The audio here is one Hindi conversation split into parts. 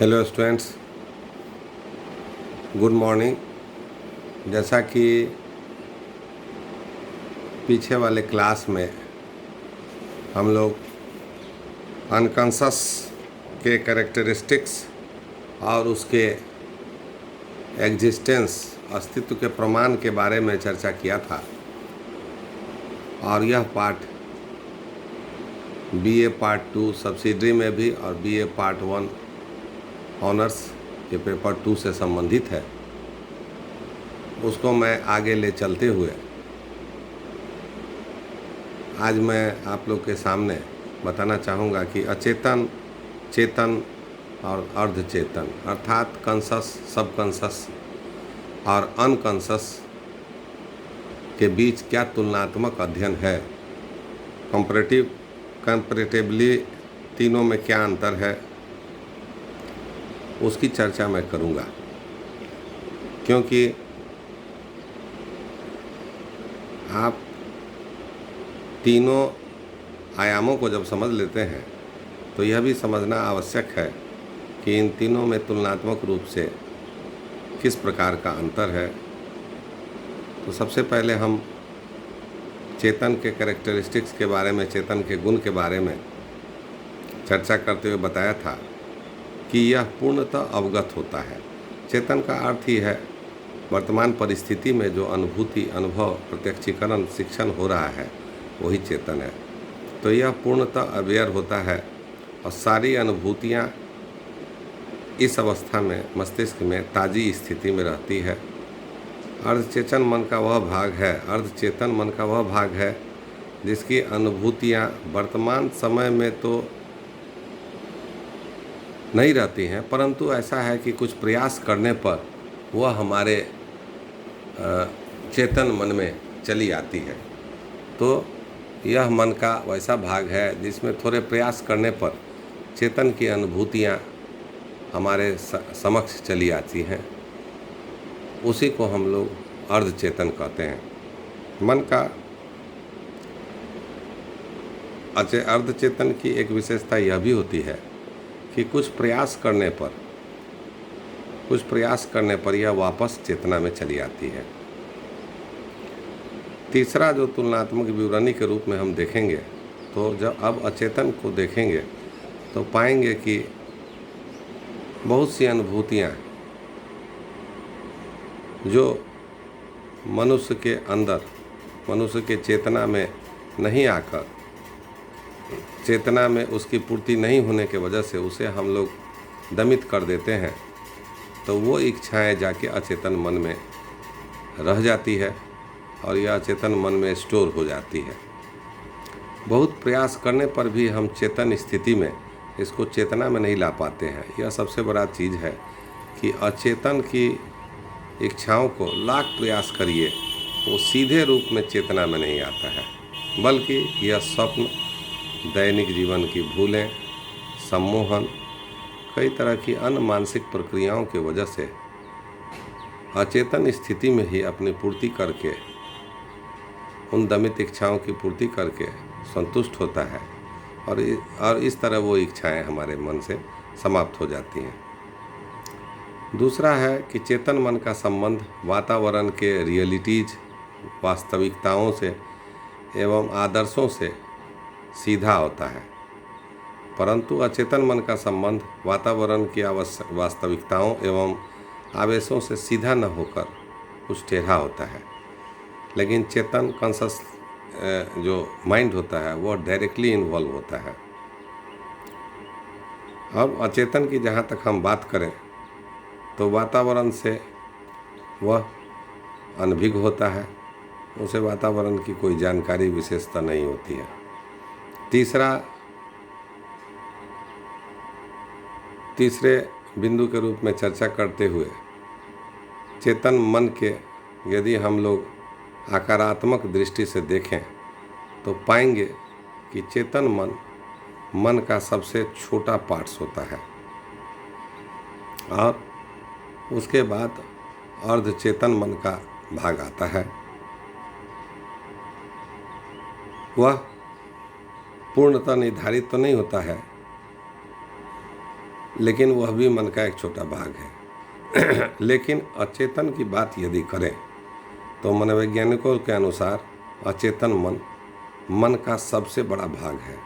Hello students, good morning. जैसा कि पीछे वाले क्लास में हम लोग अनकॉन्शस के कैरेक्टरिस्टिक्स और उसके एग्जिस्टेंस अस्तित्व के प्रमाण के बारे में चर्चा किया था, और यह पार्ट बीए पार्ट 2 सब्सिडरी में भी और बीए पार्ट 1 ऑनर्स के पेपर 2 से संबंधित है। उसको मैं आगे ले चलते हुए आज मैं आप लोग के सामने बताना चाहूँगा कि अचेतन, चेतन और अर्धचेतन अर्थात कॉन्शस, सबकॉन्शस और अनकॉन्शस के बीच क्या तुलनात्मक अध्ययन है, कंपैरेटिवली तीनों में क्या अंतर है, उसकी चर्चा मैं करूँगा। क्योंकि आप तीनों आयामों को जब समझ लेते हैं तो यह भी समझना आवश्यक है कि इन तीनों में तुलनात्मक रूप से किस प्रकार का अंतर है। तो सबसे पहले हम चेतन के कैरेक्टरिस्टिक्स के बारे में, चेतन के गुण के बारे में चर्चा करते हुए बताया था कि यह पूर्णतः अवगत होता है। चेतन का अर्थ ही है वर्तमान परिस्थिति में जो अनुभूति, अनुभव, प्रत्यक्षीकरण, शिक्षण हो रहा है वही चेतन है। तो यह पूर्णतः अवेयर होता है और सारी अनुभूतियाँ इस अवस्था में मस्तिष्क में ताज़ी स्थिति में रहती है। अर्धचेतन मन का वह भाग है, अर्धचेतन मन का वह भाग है जिसकी अनुभूतियाँ वर्तमान समय में तो नहीं रहती हैं, परंतु ऐसा है कि कुछ प्रयास करने पर वह हमारे चेतन मन में चली आती है। तो यह मन का वैसा भाग है जिसमें थोड़े प्रयास करने पर चेतन की अनुभूतियाँ हमारे समक्ष चली आती हैं। उसी को हम लोग अर्धचेतन कहते हैं। मन का अर्धचेतन की एक विशेषता यह भी होती है कि कुछ प्रयास करने पर यह वापस चेतना में चली आती है। तीसरा जो तुलनात्मक विवरणी के रूप में हम देखेंगे, तो जब अब अचेतन को देखेंगे तो पाएंगे कि बहुत सी अनुभूतियाँ जो मनुष्य के अंदर, मनुष्य के चेतना में नहीं आकर, चेतना में उसकी पूर्ति नहीं होने के वजह से उसे हम लोग दमित कर देते हैं, तो वो इच्छाएं जाके अचेतन मन में रह जाती है और यह अचेतन मन में स्टोर हो जाती है। बहुत प्रयास करने पर भी हम चेतन स्थिति में इसको चेतना में नहीं ला पाते हैं। यह सबसे बड़ा चीज़ है कि अचेतन की इच्छाओं को लाख प्रयास करिए, वो सीधे रूप में चेतना में नहीं आता है, बल्कि यह स्वप्न, दैनिक जीवन की भूलें, सम्मोहन, कई तरह की अन्य मानसिक प्रक्रियाओं की वजह से अचेतन स्थिति में ही अपनी पूर्ति करके, उन दमित इच्छाओं की पूर्ति करके संतुष्ट होता है और इस तरह वो इच्छाएं हमारे मन से समाप्त हो जाती हैं। दूसरा है कि चेतन मन का संबंध वातावरण के रियलिटीज, वास्तविकताओं से एवं आदर्शों से सीधा होता है, परंतु अचेतन मन का संबंध वातावरण की वास्तविकताओं एवं आवेशों से सीधा न होकर कुछ टेढ़ा होता है। लेकिन चेतन कॉन्शस जो माइंड होता है वो डायरेक्टली इन्वॉल्व होता है। अब अचेतन की जहाँ तक हम बात करें तो वातावरण से वह अनभिज्ञ होता है, उसे वातावरण की कोई जानकारी, विशेषता नहीं होती है। तीसरे बिंदु के रूप में चर्चा करते हुए चेतन मन के यदि हम लोग आकारात्मक दृष्टि से देखें तो पाएंगे कि चेतन मन का सबसे छोटा पार्ट्स होता है, और उसके बाद अर्धचेतन मन का भाग आता है। वह पूर्णतः निर्धारित तो नहीं होता है, लेकिन वह भी मन का एक छोटा भाग है। लेकिन अचेतन की बात यदि करें तो मनोवैज्ञानिकों के अनुसार अचेतन मन का सबसे बड़ा भाग है।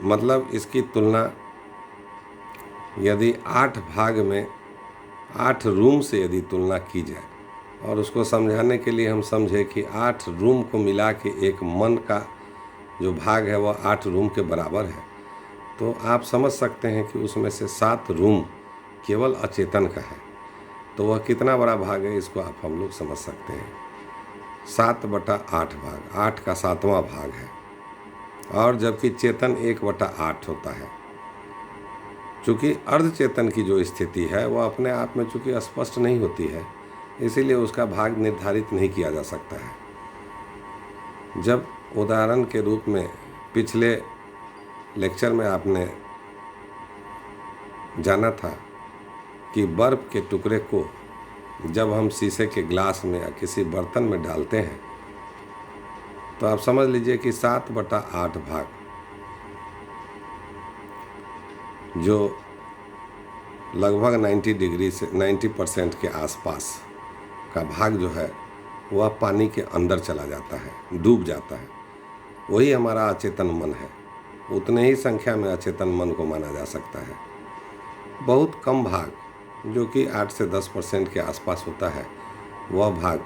मतलब इसकी तुलना यदि 8 भाग में 8 रूम से यदि तुलना की जाए, और उसको समझाने के लिए हम समझे कि 8 रूम को मिला के एक मन का जो भाग है वह 8 रूम के बराबर है, तो आप समझ सकते हैं कि उसमें से 7 रूम केवल अचेतन का है। तो वह कितना बड़ा भाग है इसको आप हम लोग समझ सकते हैं। 7/8 भाग, 8 का 7वां भाग है। और जबकि चेतन 1/8 होता है। चूँकि अर्धचेतन की जो स्थिति है वह अपने आप में चूँकि स्पष्ट नहीं होती है, इसीलिए उसका भाग निर्धारित नहीं किया जा सकता है। जब उदाहरण के रूप में पिछले लेक्चर में आपने जाना था कि बर्फ़ के टुकड़े को जब हम शीशे के ग्लास में या किसी बर्तन में डालते हैं तो आप समझ लीजिए कि 7/8 भाग जो लगभग 90 डिग्री से 90% के आसपास का भाग जो है वह पानी के अंदर चला जाता है, डूब जाता है। वही हमारा अचेतन मन है। उतने ही संख्या में अचेतन मन को माना जा सकता है। बहुत कम भाग जो कि 8 से 10% के आसपास होता है वह भाग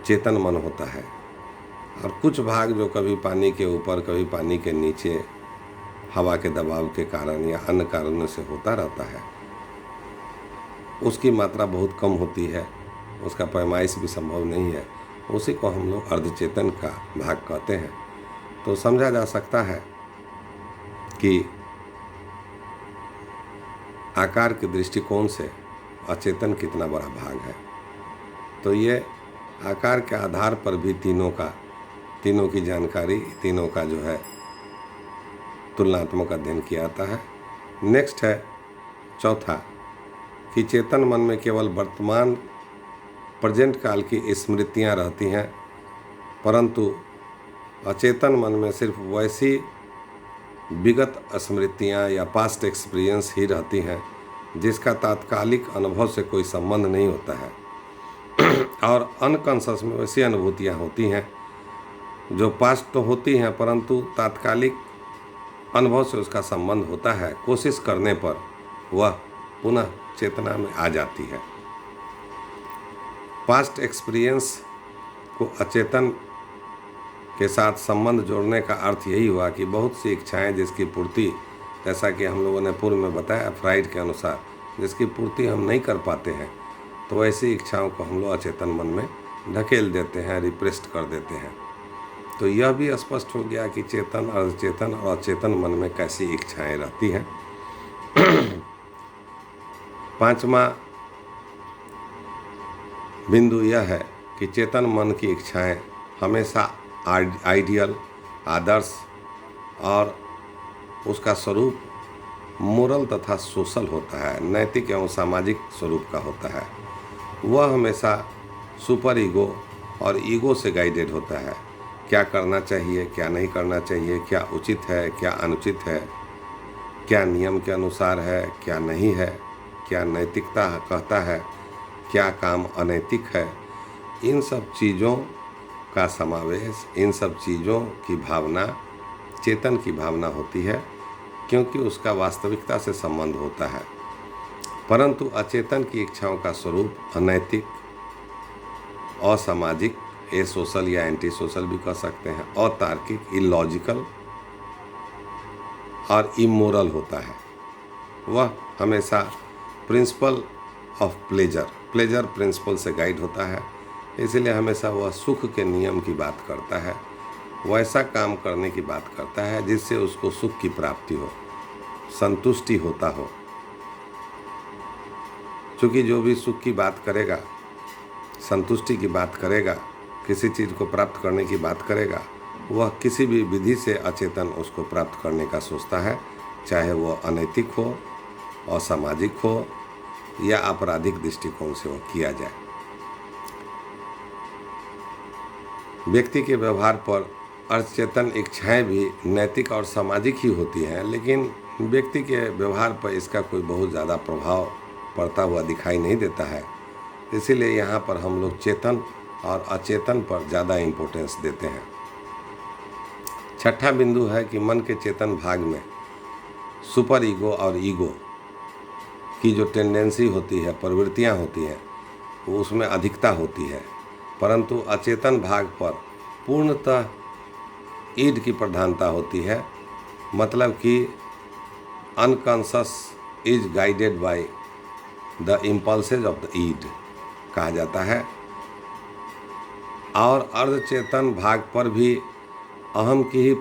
चेतन मन होता है। और कुछ भाग जो कभी पानी के ऊपर कभी पानी के नीचे हवा के दबाव के कारण या अन्य कारणों से होता रहता है, उसकी मात्रा बहुत कम होती है, उसका पैमाइश भी संभव नहीं है। उसी को हम लोग अर्धचेतन का भाग कहते हैं। तो समझा जा सकता है कि आकार के दृष्टिकोण से अचेतन कितना बड़ा भाग है। तो ये आकार के आधार पर भी तीनों की जानकारी, तीनों का जो है तुलनात्मक अध्ययन किया जाता है। नेक्स्ट है चौथा कि चेतन मन में केवल वर्तमान प्रेजेंट काल की स्मृतियाँ रहती हैं, परंतु अचेतन मन में सिर्फ वैसी विगत स्मृतियाँ या पास्ट एक्सपीरियंस ही रहती हैं जिसका तात्कालिक अनुभव से कोई संबंध नहीं होता है। और अनकॉन्शस में वैसी अनुभूतियाँ होती हैं जो पास्ट तो होती हैं परंतु तात्कालिक अनुभव से उसका संबंध होता है। कोशिश करने पर वह पुनः चेतना में आ जाती है। पास्ट एक्सपीरियंस को अचेतन के साथ संबंध जोड़ने का अर्थ यही हुआ कि बहुत सी इच्छाएं जिसकी पूर्ति, जैसा कि हम लोगों ने पूर्व में बताया फ्राइड के अनुसार, जिसकी पूर्ति हम नहीं कर पाते हैं, तो ऐसी इच्छाओं को हम लोग अचेतन मन में ढकेल देते हैं, रिप्रेस्ड कर देते हैं। तो यह भी स्पष्ट हो गया कि चेतन, अर्धचेतन और अचेतन मन में कैसी इच्छाएं रहती हैं। 5वां बिंदु यह है कि चेतन मन की इच्छाएं हमेशा आइडियल, आदर्श और उसका स्वरूप मोरल तथा सोशल होता है, नैतिक एवं सामाजिक स्वरूप का होता है। वह हमेशा सुपर ईगो और ईगो से गाइडेड होता है। क्या करना चाहिए, क्या नहीं करना चाहिए, क्या उचित है, क्या अनुचित है, क्या नियम के अनुसार है, क्या नहीं है, क्या नैतिकता कहता है, क्या काम अनैतिक है, इन सब चीज़ों का समावेश, इन सब चीज़ों की भावना चेतन की भावना होती है, क्योंकि उसका वास्तविकता से संबंध होता है। परंतु अचेतन की इच्छाओं का स्वरूप अनैतिक, असामाजिक, सोशल या एंटी सोशल भी कह सकते हैं, अतार्किक, इलॉजिकल और इमोरल होता है। वह हमेशा प्रिंसिपल ऑफ प्लेजर प्रिंसिपल से गाइड होता है। इसलिए हमेशा वह सुख के नियम की बात करता है, वैसा काम करने की बात करता है जिससे उसको सुख की प्राप्ति हो, संतुष्टि होता हो। क्योंकि जो भी सुख की बात करेगा, संतुष्टि की बात करेगा, किसी चीज़ को प्राप्त करने की बात करेगा, वह किसी भी विधि से अचेतन उसको प्राप्त करने का सोचता है, चाहे वह अनैतिक हो, असामाजिक हो या आपराधिक दृष्टिकोण से वह किया जाए। व्यक्ति के व्यवहार पर अचेतन इच्छाएं भी नैतिक और सामाजिक ही होती हैं, लेकिन व्यक्ति के व्यवहार पर इसका कोई बहुत ज़्यादा प्रभाव पड़ता हुआ दिखाई नहीं देता है। इसीलिए यहाँ पर हम लोग चेतन और अचेतन पर ज़्यादा इम्पोर्टेंस देते हैं। छठा बिंदु है कि मन के चेतन भाग में सुपर ईगो और ईगो की जो टेंडेंसी होती है, प्रवृत्तियाँ होती हैं, वो उसमें अधिकता होती है, परंतु अचेतन भाग पर पूर्णतः ईड की प्रधानता होती है। मतलब कि unconscious is guided by the impulses of the id कहा जाता है। और अर्धचेतन भाग पर भी अहम की ही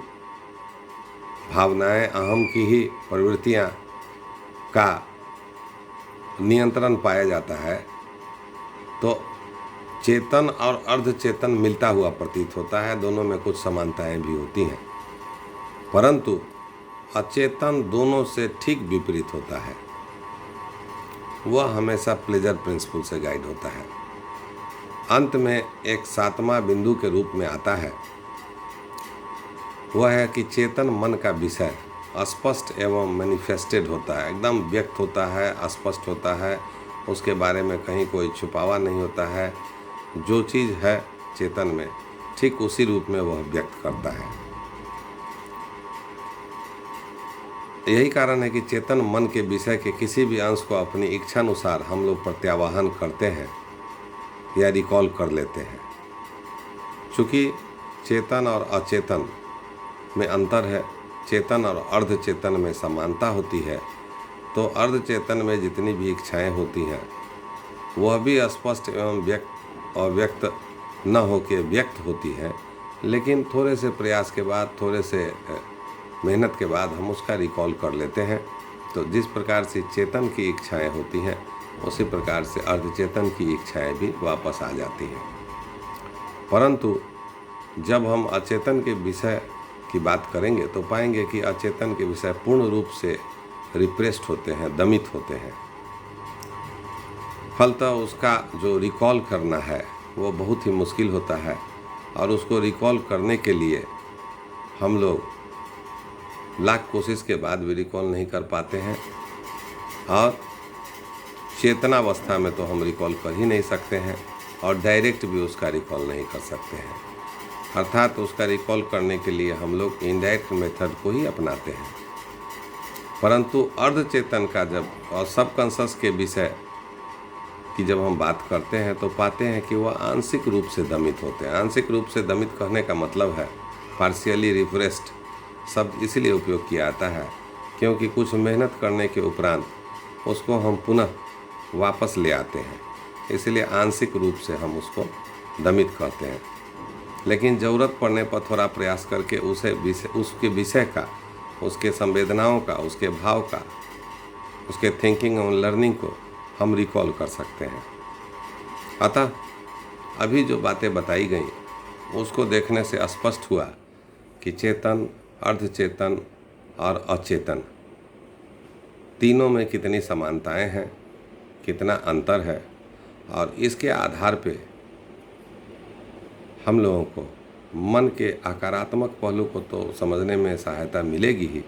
भावनाएं, अहम की ही प्रवृत्तियां का नियंत्रण पाया जाता है। तो चेतन और अर्धचेतन मिलता हुआ प्रतीत होता है, दोनों में कुछ समानताएं भी होती हैं, परंतु अचेतन दोनों से ठीक विपरीत होता है। वह हमेशा प्लेजर प्रिंसिपल से गाइड होता है। अंत में एक सातवां बिंदु के रूप में आता है, वह है कि चेतन मन का विषय स्पष्ट एवं मैनिफेस्टेड होता है, एकदम व्यक्त होता है, स्पष्ट होता है, उसके बारे में कहीं कोई छुपावा नहीं होता है। जो चीज़ है चेतन में ठीक उसी रूप में वह व्यक्त करता है। यही कारण है कि चेतन मन के विषय के किसी भी अंश को अपनी इच्छानुसार हम लोग प्रत्यावाहन करते हैं या रिकॉल कर लेते हैं। चूँकि चेतन और अचेतन में अंतर है, चेतन और अर्धचेतन में समानता होती है, तो अर्धचेतन में जितनी भी इच्छाएं होती हैं वह भी स्पष्ट एवं अव्यक्त न होकर व्यक्त होती हैं, लेकिन थोड़े से प्रयास के बाद, थोड़े से मेहनत के बाद हम उसका रिकॉल कर लेते हैं। तो जिस प्रकार से चेतन की इच्छाएं होती हैं उसी प्रकार से अर्धचेतन की इच्छाएं भी वापस आ जाती हैं। परंतु जब हम अचेतन के विषय की बात करेंगे तो पाएंगे कि अचेतन के विषय पूर्ण रूप से रिप्रेस्ड होते हैं, दमित होते हैं। फलतः उसका जो रिकॉल करना है वो बहुत ही मुश्किल होता है, और उसको रिकॉल करने के लिए हम लोग लाख कोशिश के बाद भी रिकॉल नहीं कर पाते हैं, और चेतनावस्था में तो हम रिकॉल कर ही नहीं सकते हैं, और डायरेक्ट भी उसका रिकॉल नहीं कर सकते हैं। अर्थात उसका रिकॉल करने के लिए हम लोग इनडायरेक्ट मेथड को ही अपनाते हैं। परंतु अर्धचेतन का जब और सबकॉन्शस के विषय की जब हम बात करते हैं तो पाते हैं कि वह आंशिक रूप से दमित होते हैं। आंशिक रूप से दमित कहने का मतलब है पार्शियली रिप्रेस्ड शब्द इसलिए उपयोग किया जाता है क्योंकि कुछ मेहनत करने के उपरांत उसको हम पुनः वापस ले आते हैं, इसलिए आंशिक रूप से हम उसको दमित कहते हैं। लेकिन ज़रूरत पड़ने पर थोड़ा प्रयास करके उसके विषय का, उसके संवेदनाओं का, उसके भाव का, उसके थिंकिंग और लर्निंग को हम रिकॉल कर सकते हैं। अतः अभी जो बातें बताई गई उसको देखने से स्पष्ट हुआ कि चेतन, अर्धचेतन और अचेतन तीनों में कितनी समानताएं हैं, कितना अंतर है, और इसके आधार पे हम लोगों को मन के आकारात्मक पहलू को तो समझने में सहायता मिलेगी ही।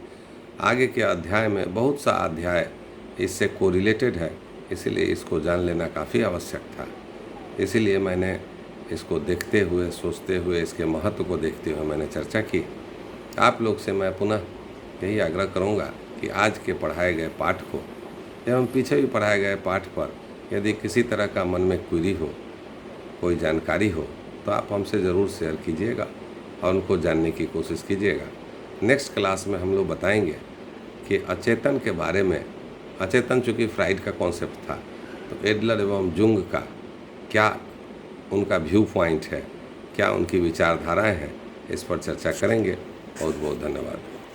आगे के अध्याय में बहुत सा अध्याय इससे कोरिलेटेड है, इसीलिए इसको जान लेना काफ़ी आवश्यक था। इसीलिए मैंने इसको देखते हुए, सोचते हुए, इसके महत्व को देखते हुए मैंने चर्चा की। आप लोग से मैं पुनः यही आग्रह करूँगा कि आज के पढ़ाए गए पाठ को एवं पीछे भी पढ़ाए गए पाठ पर यदि किसी तरह का मन में क्वेरी हो, कोई जानकारी हो, तो आप हमसे ज़रूर शेयर कीजिएगा और उनको जानने की कोशिश कीजिएगा। नेक्स्ट क्लास में हम लोग बताएंगे कि अचेतन के बारे में। अचेतन चूँकि फ्राइड का कॉन्सेप्ट था, तो एडलर एवं जुंग का क्या उनका व्यू पॉइंट है, क्या उनकी विचारधाराएं हैं, इस पर चर्चा करेंगे। बहुत बहुत धन्यवाद।